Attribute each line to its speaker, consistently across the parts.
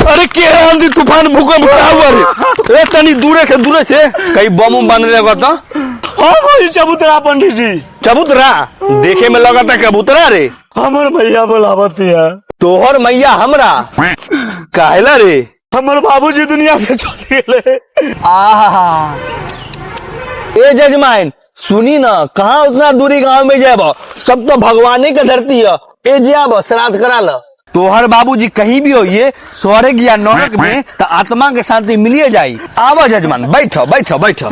Speaker 1: अरे क्या आंधी तूफान भूकंप क्या हुआ रे? तनी दूरे से कहीं बम बन रहेगा तो?
Speaker 2: हाँ भाई चबूतरा पंडित जी।
Speaker 1: चबूतरा देखे में लगा था कबूतरा रे।
Speaker 2: हमर मैया बोलावती है।
Speaker 1: तोहर मैया हमरा काहेला रे?
Speaker 2: हमर बाबूजी दुनिया से चले गए।
Speaker 1: आहा ए जजमान सुनी ना, कहाँ उतना दूरी गांव में जाब, सब तो भगवाने का धरती है। ए जाब श्राद्ध करा ल। तोहर बाबूजी कहीं भी हो ये स्वर्ग या नरक में तो आत्मा के शांति मिलिए जाई। आवो जजमान बैठो बैठो बैठो।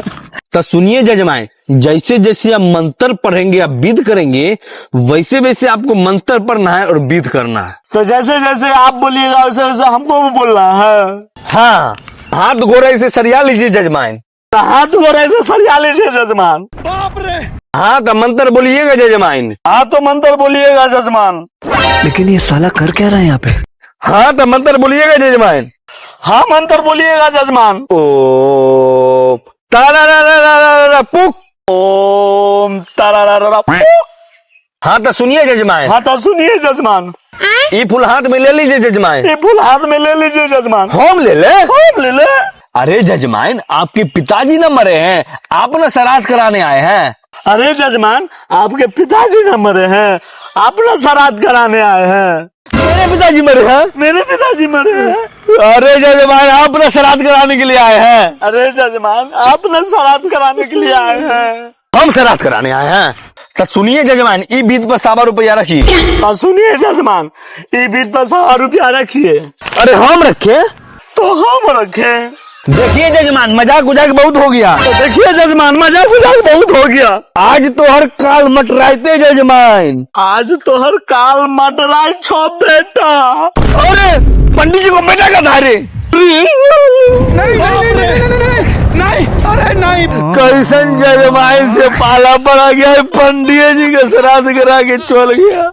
Speaker 1: तो सुनिए जजमान, जैसे जैसे आप मंत्र पढ़ेंगे या विध करेंगे वैसे वैसे आपको मंत्र पढ़ना है और विध करना है।
Speaker 2: तो जैसे जैसे आप बोलिएगा वैसे वैसे हमको भी बोलना है।
Speaker 1: हाँ, हाथ गोरे से सरिया लीजिए जजमान।
Speaker 2: हाथ गोरे से सरिया लीजिए जजमान।
Speaker 1: बाप रे। हाँ तो मंत्र बोलिएगा जजमान।
Speaker 2: हाँ तो मंत्र बोलिएगा जजमान।
Speaker 3: लेकिन ये साला कर क्या रहा है यहाँ पे?
Speaker 1: हाँ तो मंत्र बोलिएगा जजमान।
Speaker 2: हाँ मंत्र बोलिएगा जजमान।
Speaker 1: ओम तारा पुक।
Speaker 2: ओम तारा पुक।
Speaker 1: हाँ तो सुनिए जजमान।
Speaker 2: हाँ तो सुनिए जजमान।
Speaker 1: ये फूल हाथ में ले लीजिए जजमान।
Speaker 2: ये फूल हाथ में ले लीजिए जजमान।
Speaker 1: होम ले ले।
Speaker 2: होम ले ले।
Speaker 1: अरे जजमान आपके पिताजी न मरे हैं, आप न श्राद्ध कराने आए हैं।
Speaker 2: अरे जजमान आपके पिताजी न मरे हैं, आप न श्राद्ध कराने आए हैं।
Speaker 1: मेरे पिताजी मरे हैं।
Speaker 2: मेरे पिताजी मरे हैं।
Speaker 1: अरे जजमान आप न श्राद्ध कराने के लिए आए हैं।
Speaker 2: अरे जजमान आप न श्राद्ध कराने के लिए आए हैं।
Speaker 1: हम श्राद्ध कराने आए हैं। तो सुनिए जजमान, ई बीत पर 100 रुपया रखिए।
Speaker 2: तो सुनिए जजमान, ई बीत पर 100 रुपया रखिए।
Speaker 1: अरे हम रखे
Speaker 2: तो हम रखे।
Speaker 1: देखिए जजमान मजाक उजाक बहुत हो गया।
Speaker 2: तो देखिए जजमान मजाक उजाक बहुत हो गया।
Speaker 1: आज तो हर काल मटराइते जजमान।
Speaker 2: आज तो हर काल मटराई छो बेटा।
Speaker 1: अरे पंडित जी को बेटा का धारे।
Speaker 2: नहीं अरे नहीं।
Speaker 1: कैसन जजमान से पाला पड़ा गया, पंडित जी का श्राद्ध करा के चल गया।